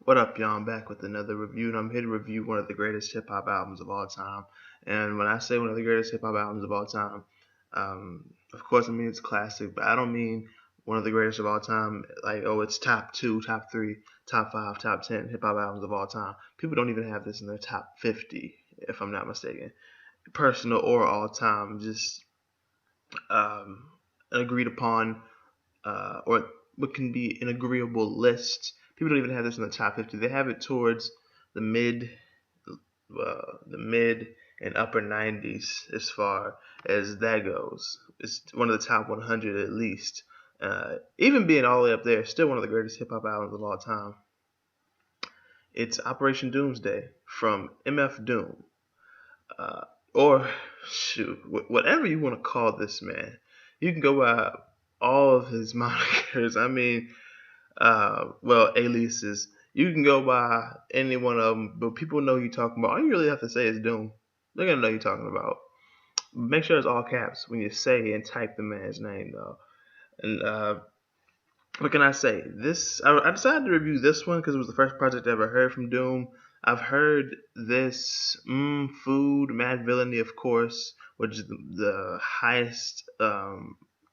What up, y'all? I'm back with another review, and I'm here to review one of the greatest hip hop albums of all time. And when I say one of the greatest hip hop albums of all time, of course, I mean it's classic, but I don't mean one of the greatest of all time. Like, oh, it's top two, top three, top five, top 10 hip hop albums of all time. People don't even have this in their top 50, if I'm not mistaken, personal or all time. Just um, an agreed upon or what can be an agreeable list. People don't even have this in the top 50. They have it towards the mid and upper 90s as far as that goes. It's one of the top 100 at least. Even being all the way up there, still one of the greatest hip hop albums of all time. It's Operation Doomsday from MF Doom, uh, or shoot, whatever you want to call this man. You can go by all of his monikers. I mean, aliases. You can go by any one of them, but people know you're talking about. All you really have to say is Doom. They're gonna know you're talking about. Make sure it's all caps when you say and type the man's name, though. And what can I say? I decided to review this one because it was the first project I ever heard from Doom. I've heard this, Food, Mad Villainy, of course, which is the highest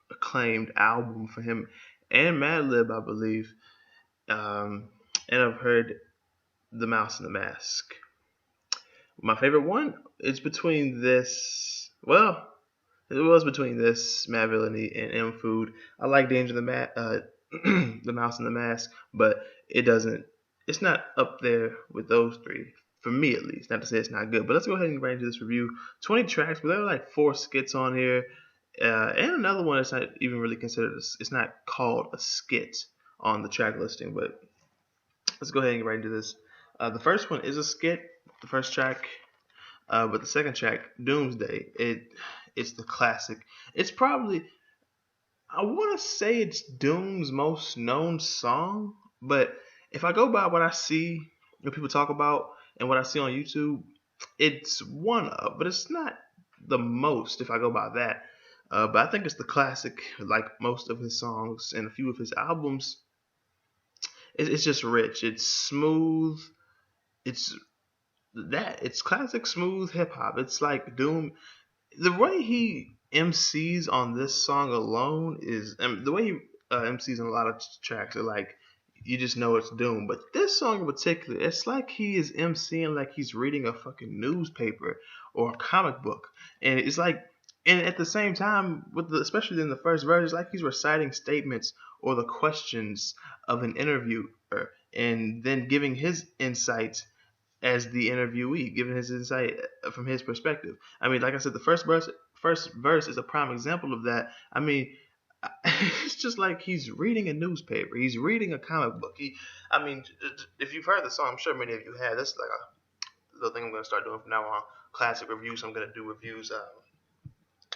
acclaimed album for him, and Madlib, I believe. Um, and I've heard The Mouse and the Mask. My favorite one is between this. Well, it was between this, Mad Villainy, and M Food. I like The Mouse and the Mask, but it doesn't. It's not up there with those three for me at least. Not to say it's not good, but let's go ahead and get right into this review. 20 tracks, but there are like 4 skits on here, and another one that's not even really considered. It's not called a skit on the track listing, but let's go ahead and get right into this. The first one is a skit, the first track, but the second track, Doomsday, it's the classic. It's probably, I want to say it's Doom's most known song, but if I go by what I see, what people talk about, and what I see on YouTube, it's one of, but it's not the most if I go by that. But I think it's the classic, like most of his songs and a few of his albums. It's just rich. It's smooth. It's it's classic smooth hip hop. It's like Doom. The way he MCs on this song alone is, the way he MCs on a lot of tracks are like, you just know it's Doom. But this song in particular, it's like he is MCing like he's reading a fucking newspaper or a comic book, and it's like, and at the same time, especially in the first verse, it's like he's reciting statements or the questions of an interviewer, and then giving his insights as the interviewee, giving his insight from his perspective. I mean, like I said, the first verse is a prime example of that. I mean, it's just like he's reading a newspaper. He's reading a comic book. I mean, if you've heard the song, I'm sure many of you have. That's like the thing I'm going to start doing from now on. Classic reviews. I'm going to do reviews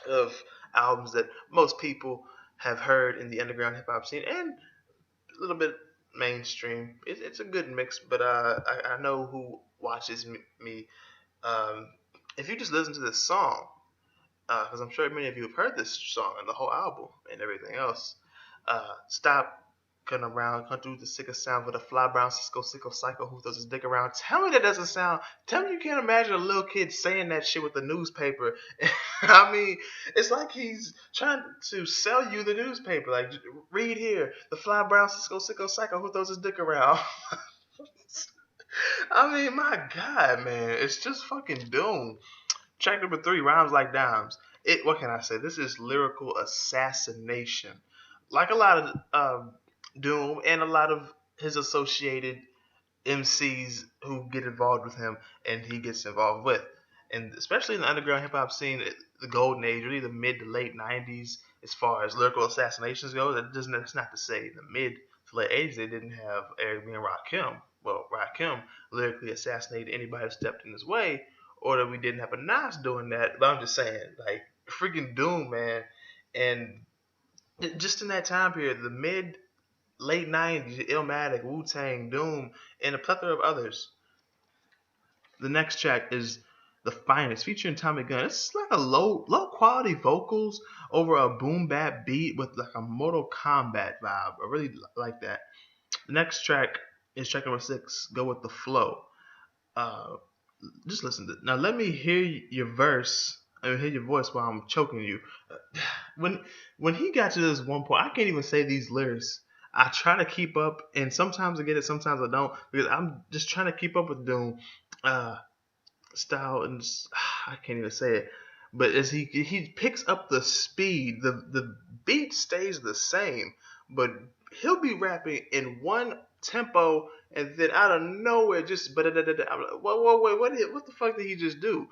of albums that most people have heard in the underground hip hop scene, and a little bit mainstream. It's a good mix, but I know who watches me. Um, if you just listen to this song, because I'm sure many of you have heard this song and the whole album and everything else, stop cutting around, come through the sickest sound with a fly brown Cisco sicko psycho who throws his dick around. Tell me that doesn't sound. Tell me you can't imagine a little kid saying that shit with the newspaper. I mean, it's like he's trying to sell you the newspaper. Like, read here, the fly brown Cisco sicko psycho who throws his dick around. I mean, my God, man, it's just fucking Doom. Track number 3, rhymes like dimes. What can I say? This is lyrical assassination. Like a lot of Doom and a lot of his associated MCs who get involved with him and he gets involved with. And especially in the underground hip hop scene, the golden age, really the mid to late 90s, as far as lyrical assassinations go, that's not to say in the mid to late 80s they didn't have Eric B. and Rakim. Well, Rakim lyrically assassinated anybody who stepped in his way, or that we didn't have a Nas doing that. But I'm just saying, like, freaking Doom, man. And just in that time period, the mid late 90s, Illmatic, Wu Tang, Doom, and a plethora of others. The next track is The Finest, featuring Tommy Gunn. It's like a low quality vocals over a boom bap beat with like a Mortal Kombat vibe. I really like that. The next track is track number 6, Go With The Flow. Uh, just listen to it. Now let me hear your verse. I mean, hear your voice while I'm choking you. When when he got to this one point, I can't even say these lyrics. I try to keep up, and sometimes I get it, sometimes I don't, because I'm just trying to keep up with Doom uh, style, and just, I can't even say it. But as he picks up the speed, the beat stays the same, but he'll be rapping in one tempo, and then out of nowhere, just I'm like, whoa, wait, what the fuck did he just do?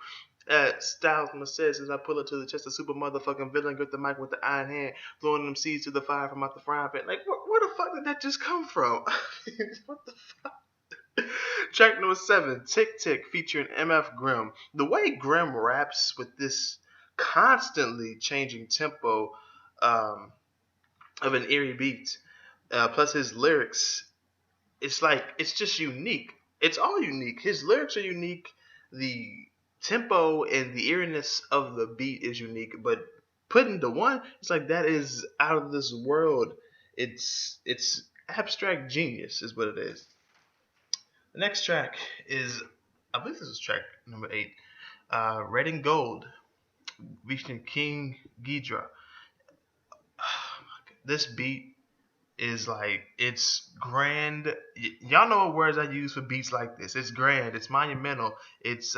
Styles says, as I pull it to the chest, a super motherfucking villain, grip the mic with the iron hand, throwing them seeds to the fire from out the frying pan. Like, where the fuck did that just come from? What the fuck? Track number 7, Tick Tick, featuring MF Grimm. The way Grimm raps with this constantly changing tempo um, of an eerie beat, plus his lyrics, it's just unique. It's all unique. His lyrics are unique. The tempo and the eeriness of the beat is unique. But put into one, it's like that is out of this world. It's abstract genius, is what it is. The next track is, I believe this is track number 8, Red and Gold, featuring King Ghidra. This beat is like, it's grand. Y'all know what words I use for beats like this. It's grand, it's monumental, it's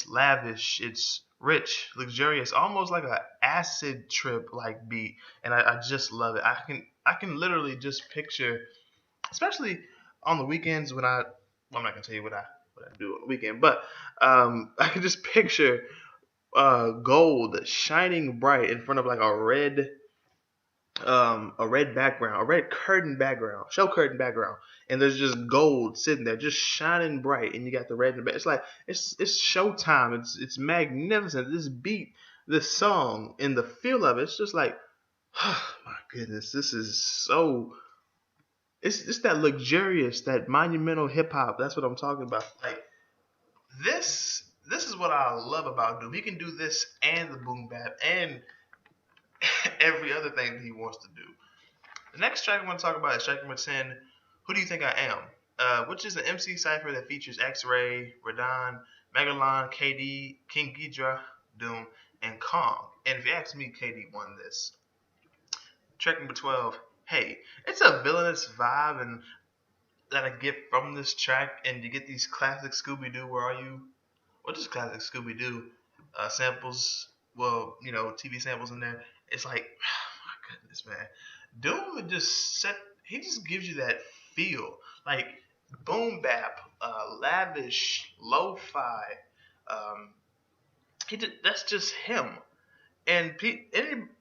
lavish, it's rich, luxurious, almost like a acid trip like beat, and I just love it. I can literally just picture, especially on the weekends when well, I'm not gonna tell you what I do on the weekend, but I can just picture gold shining bright in front of like a red background, a red curtain background, show curtain background, and there's just gold sitting there, just shining bright, and you got the red in the back. It's like it's showtime. It's magnificent. This beat, this song, and the feel of it, it's just like, oh my goodness, this is so. It's that luxurious, that monumental hip hop. That's what I'm talking about. Like this is what I love about Doom. He can do this and the boom bap and every other thing that he wants to do. The next track I want to talk about is track number 10, Who Do You Think I Am? Which is an MC cipher that features X-Ray, Radon, Megalon, KD, King Ghidra, Doom, and Kong. And if you ask me, KD won this. Track number 12, Hey. It's a villainous vibe and that I get from this track, and you get these classic Scooby-Doo, Where Are You? Well, just classic Scooby-Doo samples, well, TV samples in there. It's like, oh my goodness, man. Doom would he just gives you that feel. Like, boom bap, lavish, lo-fi. Um, that's just him. And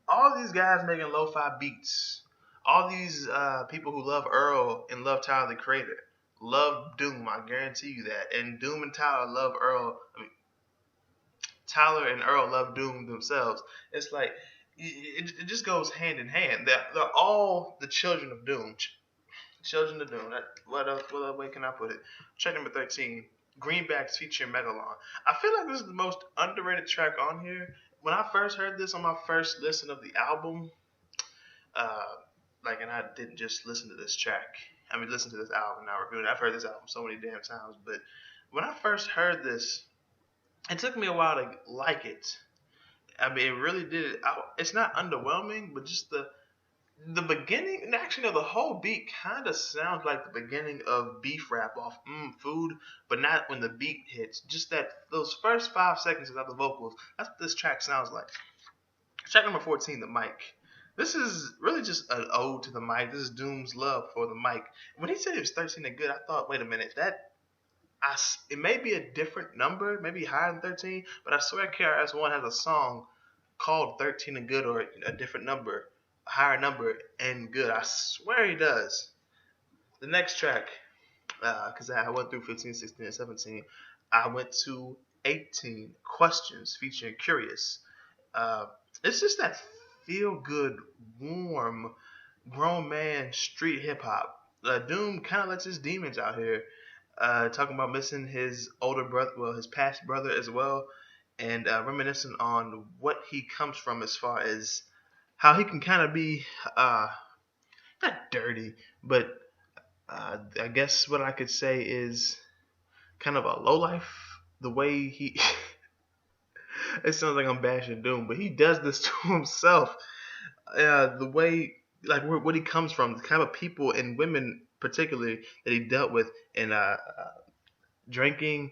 all these guys making lo-fi beats, all these people who love Earl and love Tyler the Creator, love Doom. I guarantee you that. And Doom and Tyler love Earl. Tyler and Earl love Doom themselves. It's like it just goes hand in hand. They're all the children of Doom. Children of Doom. What other way can I put it? Track number 13, Greenbacks featuring Megalon. I feel like this is the most underrated track on here. When I first heard this on my first listen of the album, and I didn't just listen to this track. I mean, listen to this album, not review it. I've heard this album so many damn times, but when I first heard this, it took me a while to like it. I mean, it really did. It's not underwhelming, but just the beginning, and actually, no, the whole beat kind of sounds like the beginning of beef rap off Food, but not when the beat hits. Just those first 5 seconds without the vocals. That's what this track sounds like. Track number 14, The Mic. This is really just an ode to the mic. This is Doom's love for the mic. When he said it was 13 and good, I thought, wait a minute, it may be a different number, maybe higher than 13, but I swear KRS-One has a song called 13 and good, or a different number, a higher number and good. I swear he does. The next track, because I went through 15, 16, and 17, I went to 18, Questions, featuring Curious. It's just that feel-good, warm, grown man street hip-hop. Doom kind of lets his demons out here. Talking about missing his older brother, well, his past brother as well, and reminiscing on what he comes from as far as how he can kind of be not dirty, but I guess what I could say is kind of a low life. The way he, it sounds like I'm bashing Doom, but he does this to himself. The way, like what he comes from, the kind of people and women particularly that he dealt with, and drinking,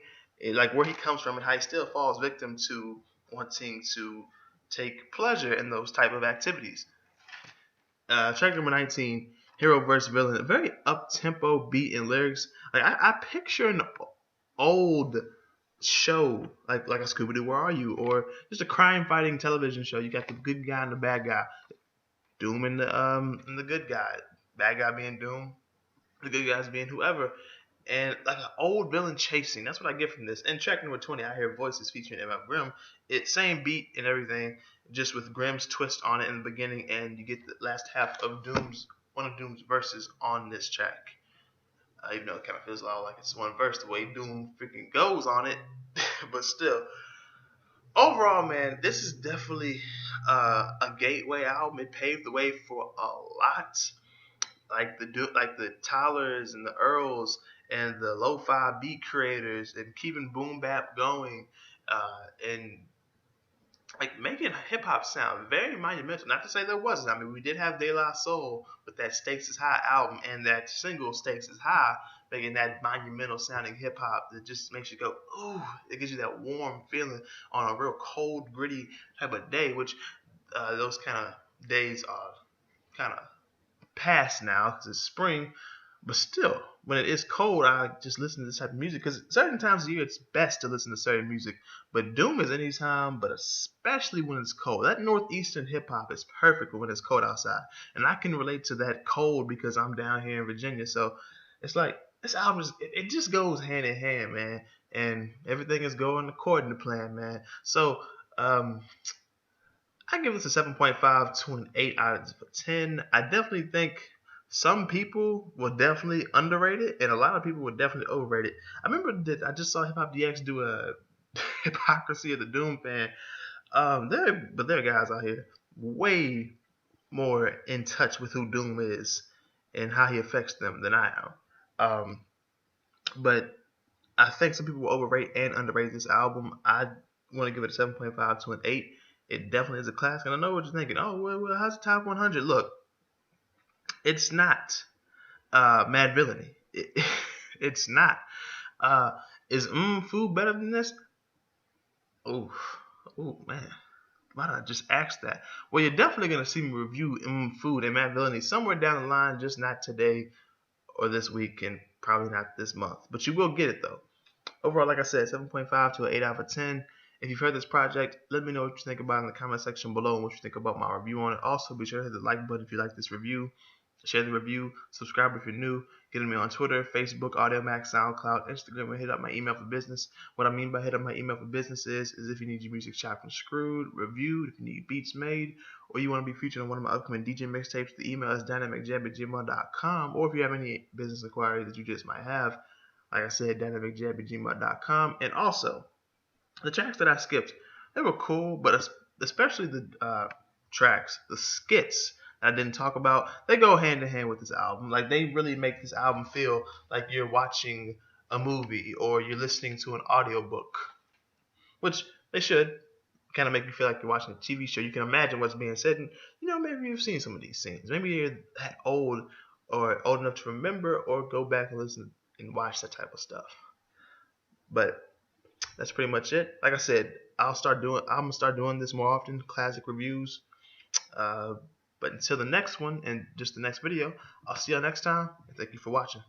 like where he comes from, and how he still falls victim to wanting to take pleasure in those type of activities. Track number 19, hero versus villain. A very up tempo beat and lyrics. Like I picture an old show like a Scooby Doo Where Are You, or just a crime fighting television show. You got the good guy and the bad guy, Doom and the good guy, bad guy being Doom, the good guys being whoever, and like an old villain chasing. That's what I get from this. And track number 20, I hear voices featuring MF Grimm. It's same beat and everything, just with Grimm's twist on it in the beginning, and you get the last half of one of Doom's verses on this track. Even though it kind of feels a lot like it's one verse, the way Doom freaking goes on it, but still. Overall, man, this is definitely a gateway album. It paved the way for a lot, like the Tylers and the Earls and the lo-fi beat creators, and keeping boom bap going, and like making hip hop sound very monumental. Not to say there wasn't. I mean, we did have De La Soul with that Stakes is High album and that single Stakes is High, making that monumental sounding hip hop that just makes you go, ooh, it gives you that warm feeling on a real cold, gritty type of day, which those kind of days are kind of past now because it's spring. But still, when it is cold, I just listen to this type of music because certain times of year it's best to listen to certain music. But Doom is any time, but especially when it's cold. That northeastern hip hop is perfect when it's cold outside, and I can relate to that cold because I'm down here in Virginia. So it's like this album it just goes hand in hand, man, and everything is going according to plan, man. So I give this a 7.5 to an 8 out of 10. I definitely think some people will definitely underrate it, and a lot of people will definitely overrate it. I remember that I just saw Hip Hop DX do a hypocrisy of the Doom fan. There are guys out here way more in touch with who Doom is and how he affects them than I am. But I think some people will overrate and underrate this album. I want to give it a 7.5 to an 8. It definitely is a classic. And I know what you're thinking. Oh, well how's the top 100? Look, it's not Mad Villainy. It's not. Uh, is Food better than this? Oh, man. Why did I just ask that? Well, you're definitely going to see me review Food and Mad Villainy somewhere down the line, just not today or this week, and probably not this month. But you will get it, though. Overall, like I said, 7.5 to an 8 out of 10. If you've heard this project, let me know what you think about it in the comment section below and what you think about my review on it. Also, be sure to hit the like button if you like this review. Share the review. Subscribe if you're new. Get me on Twitter, Facebook, AudioMax, SoundCloud, Instagram, and hit up my email for business. What I mean by hit up my email for business is if you need your music chopped and screwed, reviewed, if you need beats made, or you want to be featured on one of my upcoming DJ mixtapes, the email is DynamicJAB@gmail.com. Or if you have any business inquiries that you just might have, like I said, DynamicJAB@gmail.com. And also, the tracks that I skipped, they were cool, but especially the tracks, the skits I didn't talk about, they go hand in hand with this album. Like, they really make this album feel like you're watching a movie or you're listening to an audiobook, which they should kind of make you feel like you're watching a TV show. You can imagine what's being said, and maybe you've seen some of these scenes. Maybe you're old or old enough to remember or go back and listen and watch that type of stuff. But that's pretty much it. Like I said, I'm gonna start doing this more often, classic reviews. But until the next one and just the next video, I'll see y'all next time. And thank you for watching.